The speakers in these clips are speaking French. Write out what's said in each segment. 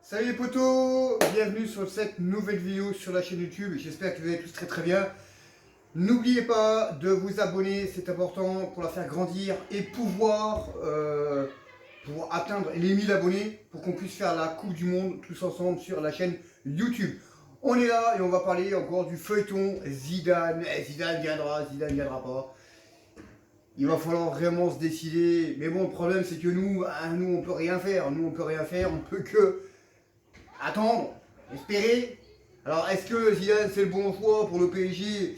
Salut les potos, bienvenue sur cette nouvelle vidéo sur la chaîne YouTube. J'espère que vous allez tous très bien. N'oubliez pas de vous abonner, c'est important pour la faire grandir et pouvoir atteindre les 1000 abonnés pour qu'on puisse faire la Coupe du Monde tous ensemble sur la chaîne YouTube. On est là et on va parler encore du feuilleton Zidane. Zidane viendra pas. Il va falloir vraiment se décider. Mais bon, le problème c'est que nous on peut rien faire. On peut que attendre, espérer. Alors, est-ce que Zidane c'est le bon choix pour le PSG?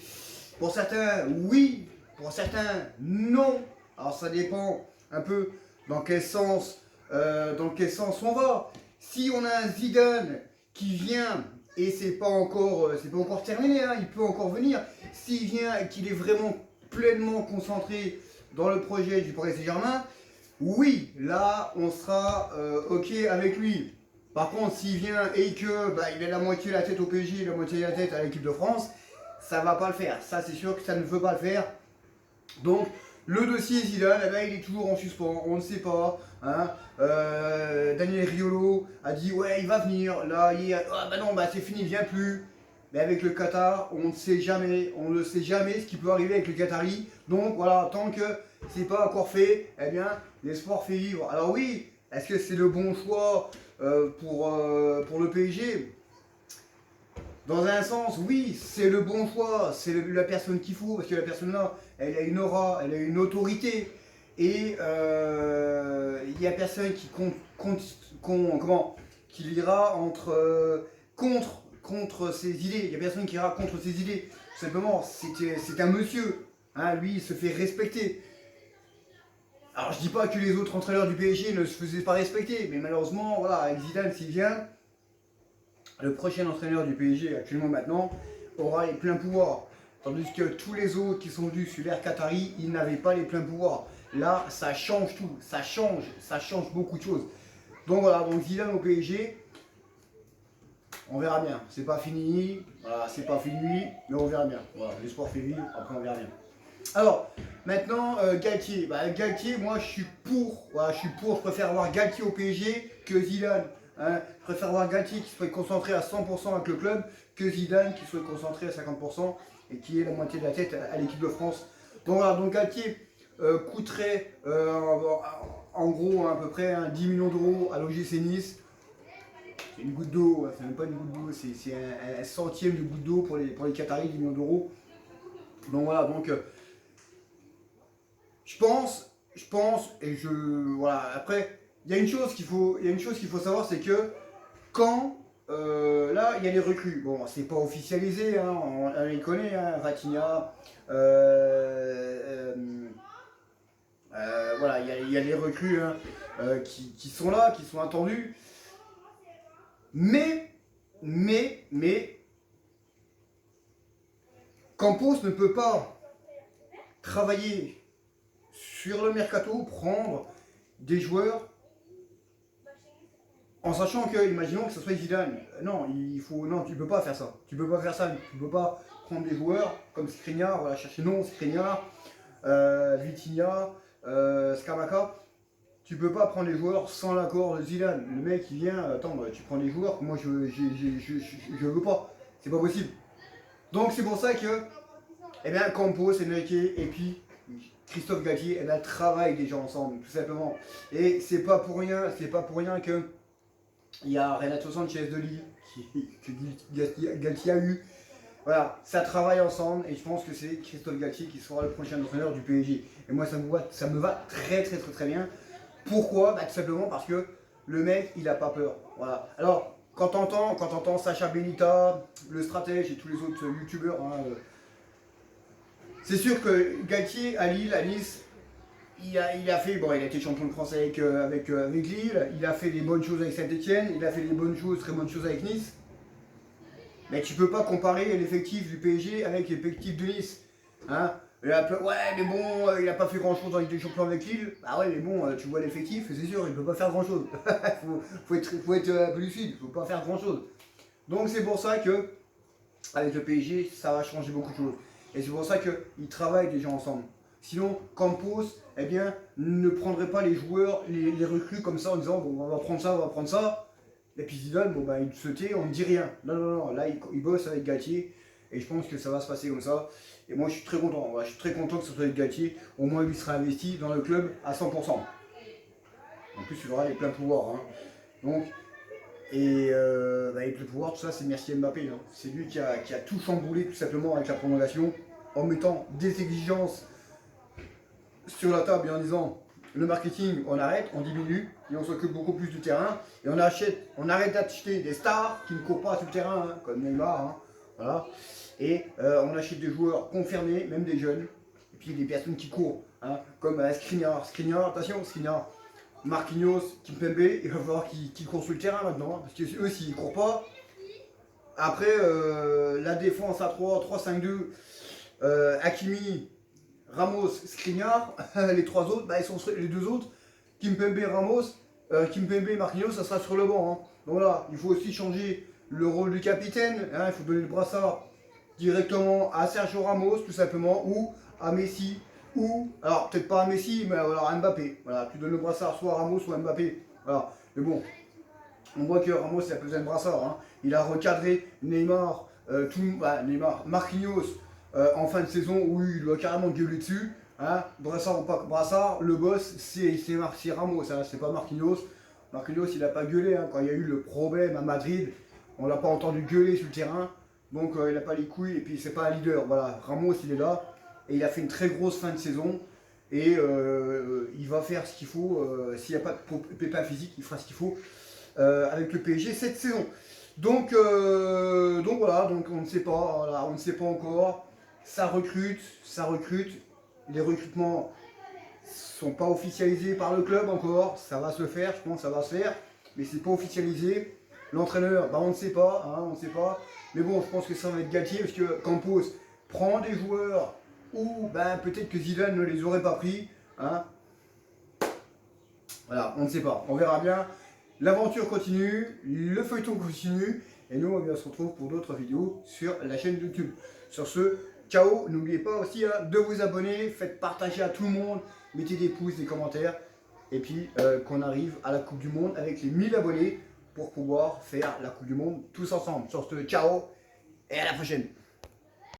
Pour certains, oui. Pour certains, non. Alors, ça dépend un peu dans quel sens on va. Si on a un Zidane qui vient et c'est pas encore terminé, hein, il peut encore venir. S'il vient et qu'il est vraiment pleinement concentré dans le projet du Paris Saint-Germain, oui, là, on sera ok avec lui. Par contre, s'il vient et que il a la moitié de la tête au PSG, la moitié de la tête à l'équipe de France, ça va pas le faire. Ça, c'est sûr que ça ne veut pas le faire. Donc, le dossier Zidane, il est toujours en suspens. On ne sait pas. Hein. Daniel Riolo a dit ouais, il va venir. Là, c'est fini, il vient plus. Mais avec le Qatar, on ne sait jamais. On ne sait jamais ce qui peut arriver avec le Qatari. Donc voilà, tant que c'est pas encore fait, eh bien, l'espoir fait vivre. Alors oui, est-ce que c'est le bon choix pour le PSG? Dans un sens, oui, c'est le bon choix, c'est la personne qu'il faut, parce que la personne là, elle a une aura, elle a une autorité, et il n'y a personne qui ira contre ses idées. Il n'y a personne qui ira contre ses idées. Tout simplement, c'est un monsieur, hein, lui, il se fait respecter. Alors je dis pas que les autres entraîneurs du PSG ne se faisaient pas respecter, mais malheureusement, voilà, avec Zidane, s'il vient, le prochain entraîneur du PSG, actuellement maintenant, aura les pleins pouvoirs. Tandis que tous les autres qui sont venus sur l'ère Qatari, ils n'avaient pas les pleins pouvoirs. Là, ça change tout, ça change beaucoup de choses. Donc voilà, donc Zidane au PSG, on verra bien. C'est pas fini, voilà, c'est pas fini, mais on verra bien. Voilà, l'espoir fait vivre, après on verra bien. Alors, maintenant, Galtier. Galtier, moi je suis pour. Voilà, je préfère avoir Galtier au PSG que Zidane. Hein. Je préfère avoir Galtier qui soit concentré à 100% avec le club que Zidane qui soit concentré à 50% et qui ait la moitié de la tête à l'équipe de France. Donc voilà, donc Galtier coûterait en gros à peu près 10 millions d'euros à l'OGC Nice. C'est une goutte d'eau, c'est même pas une goutte d'eau, c'est un centième de goutte d'eau pour les Qataris, 10 millions d'euros. Donc voilà, donc je pense, et voilà, après, il y a une chose qu'il faut savoir, c'est que quand, là, il y a les recrues, bon, c'est pas officialisé, hein, on les connaît, hein, Ratinha, voilà, il y a les recrues hein, qui sont là, qui sont attendues, mais, Campos ne peut pas travailler sur le mercato, prendre des joueurs en sachant que, imaginons que ce soit Zidane. Non, tu peux pas faire ça. Tu peux pas prendre des joueurs comme Skriniar, voilà, chercher Skriniar, Vitinha, Scamacca. Tu peux pas prendre les joueurs sans l'accord de Zidane. Le mec il vient, attends, tu prends les joueurs, moi je veux pas. C'est pas possible. Donc c'est pour ça que, Campos, Enrique et puis Christophe Galtier, travaillent déjà ensemble, tout simplement. Et c'est pas pour rien que il y a Renato Sanchez de Lille que Galtier a eu. Voilà, ça travaille ensemble et je pense que c'est Christophe Galtier qui sera le prochain entraîneur du PSG. Et moi ça me va très bien. Pourquoi? Tout simplement parce que le mec il a pas peur. Voilà. Alors quand t'entends Sacha Benita, le stratège et tous les autres youtubeurs, hein, c'est sûr que Galtier à Lille, à Nice, il a été champion de France avec Lille, il a fait des bonnes choses avec Saint-Etienne, il a fait des très bonnes choses avec Nice. Mais tu peux pas comparer l'effectif du PSG avec l'effectif de Nice. Hein, il a pas fait grand chose dans Ligue des Champions avec Lille. Bah ouais, mais bon, tu vois l'effectif, c'est sûr, il peut pas faire grand chose. faut être un peu lucide, il peut pas faire grand chose. Donc c'est pour ça que, avec le PSG, ça va changer beaucoup de choses. Et c'est pour ça qu'ils travaillent déjà ensemble. Sinon, Campos, ne prendrait pas les joueurs, les recrues comme ça en disant bon, on va prendre ça. Et puis Zidane, bon, bah, il se tait, on ne dit rien. Non, non, non, là, il bosse avec Galtier. Et je pense que ça va se passer comme ça. Et moi, je suis très content. Voilà, je suis très content que ce soit avec Galtier. Au moins, lui sera investi dans le club à 100%. En plus, il aura les pleins pouvoirs. Hein. Donc, et bah, les pleins pouvoirs, tout ça, c'est merci Mbappé. Hein. C'est lui qui a tout chamboulé, tout simplement, avec la prolongation, en mettant des exigences sur la table et en disant le marketing, on arrête, on diminue et on s'occupe beaucoup plus du terrain. Et on arrête d'acheter des stars qui ne courent pas sur le terrain, hein, comme Neymar. Hein, voilà. Et on achète des joueurs confirmés, même des jeunes. Et puis des personnes qui courent, hein, comme Skriniar. Skriniar, attention, Skriniar. Marquinhos, Kimpembe, il va falloir qu'ils courent sur le terrain maintenant. Hein, parce que eux, s'ils ne courent pas, après la défense à 3, 3-5-2, Hakimi, Ramos, Skriniar, les trois autres, bah, ils sont les deux autres, Kimpembe, Ramos, Kimpembe, Marquinhos, ça sera sur le banc. Hein. Donc là, il faut aussi changer le rôle du capitaine, hein, il faut donner le brassard directement à Sergio Ramos, tout simplement, ou à Messi, ou, alors peut-être pas à Messi, mais alors à Mbappé. Voilà, tu donnes le brassard soit à Ramos, soit à Mbappé. Voilà, mais bon, on voit que Ramos, il a besoin de brassard. Hein. Il a recadré Neymar, Neymar, Marquinhos, en fin de saison où il lui a carrément gueulé dessus. Hein. Brassard ou pas brassard, le boss c'est Ramos, hein. C'est pas Marquinhos. Marquinhos il n'a pas gueulé hein. Quand il y a eu le problème à Madrid, on l'a pas entendu gueuler sur le terrain. Donc il n'a pas les couilles et puis c'est pas un leader. Voilà, Ramos il est là et il a fait une très grosse fin de saison. Et il va faire ce qu'il faut. S'il n'y a pas de pépin physique, il fera ce qu'il faut avec le PSG cette saison. Donc voilà, donc on ne sait pas, voilà, on ne sait pas encore. Ça recrute. Les recrutements sont pas officialisés par le club encore. Ça va se faire, je pense que ça va se faire, mais c'est pas officialisé. L'entraîneur, bah on ne sait pas, hein, on ne sait pas. Mais bon, je pense que ça va être Galtier parce que Campos prend des joueurs où ben, peut-être que Zidane ne les aurait pas pris. Hein. Voilà, on ne sait pas, on verra bien. L'aventure continue, le feuilleton continue, et nous on se retrouve pour d'autres vidéos sur la chaîne YouTube. Sur ce, ciao, n'oubliez pas aussi hein, de vous abonner, faites partager à tout le monde, mettez des pouces, des commentaires, et puis qu'on arrive à la Coupe du Monde avec les 1000 abonnés pour pouvoir faire la Coupe du Monde tous ensemble. Sur ce, ciao, et à la prochaine.